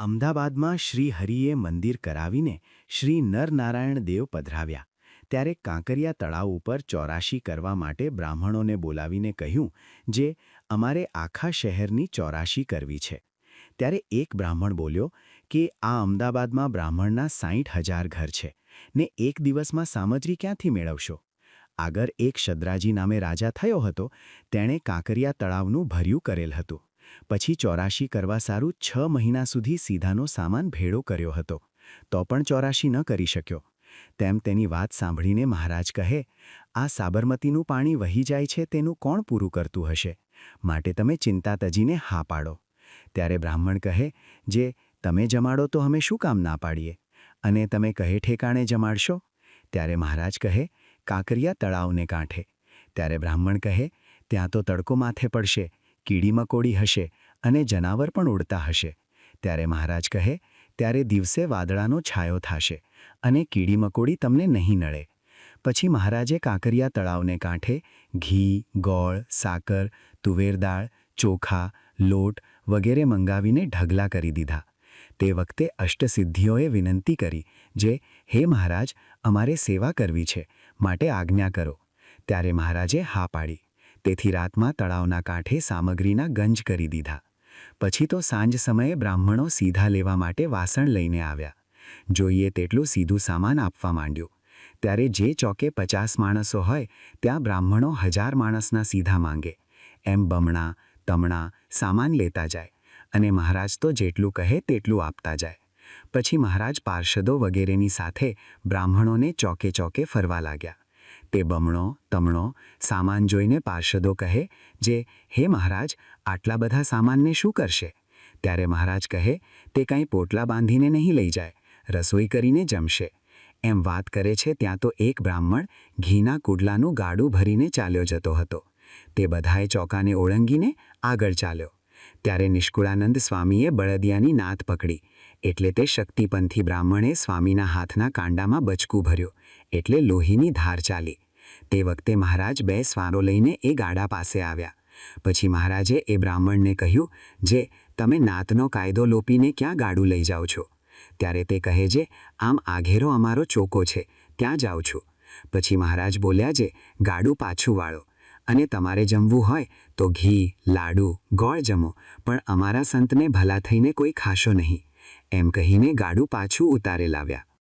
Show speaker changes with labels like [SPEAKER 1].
[SPEAKER 1] અમદાવાદમાં શ્રી હરિએ મંદિર કરાવીને શ્રી નરનારાયણ દેવ પધરાવ્યા ત્યારે કાંકરિયા તળાવ ઉપર ચોરાશી કરવા માટે બ્રાહ્મણોને બોલાવીને કહ્યું, જે અમારે આખા શહેરની ચોરાશી કરવી છે. ત્યારે એક બ્રાહ્મણ બોલ્યો કે આ અમદાવાદમાં બ્રાહ્મણના 60,000 ઘર છે ને એક દિવસમાં સામગ્રી ક્યાંથી મેળવશો? આગળ એક શદ્રાજી નામે રાજા થયો હતો, તેણે કાંકરિયા તળાવનું ભર્યું કરેલ હતું. પછી ચોરાશી કરવા સારું 6 મહિના સુધી સીધાનો સામાન ભેળો કર્યો હતો, તો પણ ચોરાશી ન કરી શક્યો. તેમ તેની વાત સાંભળીને મહારાજ કહે, આ સાબરમતીનું પાણી વહી જાય છે તેનું કોણ પૂરું કરતું હશે? માટે તમે ચિંતા તજીને હા પાડો. ત્યારે બ્રાહ્મણ કહે, જે તમે જમાડો તો અમે શું કામ ના પાડીએ? અને તમે કહે ઠેકાણે જમાડશો? ત્યારે મહારાજ કહે, કાંકરિયા તળાવને કાંઠે. ત્યારે બ્રાહ્મણ કહે, ત્યાં તો તડકો માથે પડશે, કીડી મકોડી હશે અને જનાવર પણ ઉડતા હશે. ત્યારે મહારાજ કહે, ત્યારે દિવસે વાદળાનો છાયો થશે અને કીડી મકોડી તમને નહીં નડે. પછી મહારાજે કાંકરિયા તળાવને કાંઠે ઘી, ગોળ, સાકર, તુવેર દાળ, ચોખા, લોટ વગેરે મંગાવીને ઢગલા કરી દીધા. તે વખતે અષ્ટસિદ્ધિઓએ વિનંતી કરી, જે હે મહારાજ, અમારે સેવા કરવી છે, માટે આજ્ઞા કરો. ત્યારે મહારાજે હા પાડી. તેથી રાતમાં તળાવના કાંઠે સામગ્રીના ગંજ કરી દીધા. પછી તો સાંજ સમયે બ્રાહ્મણો સીધા લેવા માટે વાસણ લઈને આવ્યા. જોઈએ તેટલું સીધું સામાન આપવા માંડ્યું. ત્યારે જે ચોકે 50 માણસો હોય ત્યાં બ્રાહ્મણો 1000 માણસના સીધા માંગે. એમ બમણા તમણા સામાન લેતા જાય અને મહારાજ તો જેટલું કહે તેટલું આપતા જાય. પછી મહારાજ પાર્ષદો વગેરેની સાથે બ્રાહ્મણોને ચોકે ચોકે ફરવા લાગ્યા. તે બમણો તમણો સામાન જોઈને પાર્ષદો કહે, જે હે મહારાજ, આટલા બધા સામાનને શું કરશે? ત્યારે મહારાજ કહે, તે કાંઈ પોટલા બાંધીને નહીં લઈ જાય, રસોઈ કરીને જમશે. એમ વાત કરે છે ત્યાં તો એક બ્રાહ્મણ ઘીના કુડલાનું ગાડું ભરીને ચાલ્યો જતો હતો. તે બધાએ ચોકાને ઓળંગીને આગળ ચાલ્યો. ત્યારે નિષ્કુળાનંદ સ્વામીએ બળદિયાની નાત પકડી, એટલે તે શક્તિપંથી બ્રાહ્મણે સ્વામીના હાથના કાંડામાં બચકું ભર્યો, એટલે લોહીની ધાર ચાલી. તે વખતે મહારાજ 2 સ્વારો લઈને એ ગાડા પાસે આવ્યા. પછી મહારાજે એ બ્રાહ્મણને કહ્યું, જે તમે નાતનો કાયદો લોપીને ક્યાં ગાડું લઈ જાઓ છો? ત્યારે તે કહે, જે આમ આઘેરો અમારો ચોકો છે, ત્યાં જાઉં છું. પછી મહારાજ બોલ્યા, જે ગાડું પાછું વાળો અને તમારે જમવું હોય તો ઘી, લાડુ, ગોળ જમો, પણ અમારા સંતને ભલા થઈને કોઈ ખાશો નહીં. એમ કહીને ગાડું પાછું ઉતારે લાવ્યા.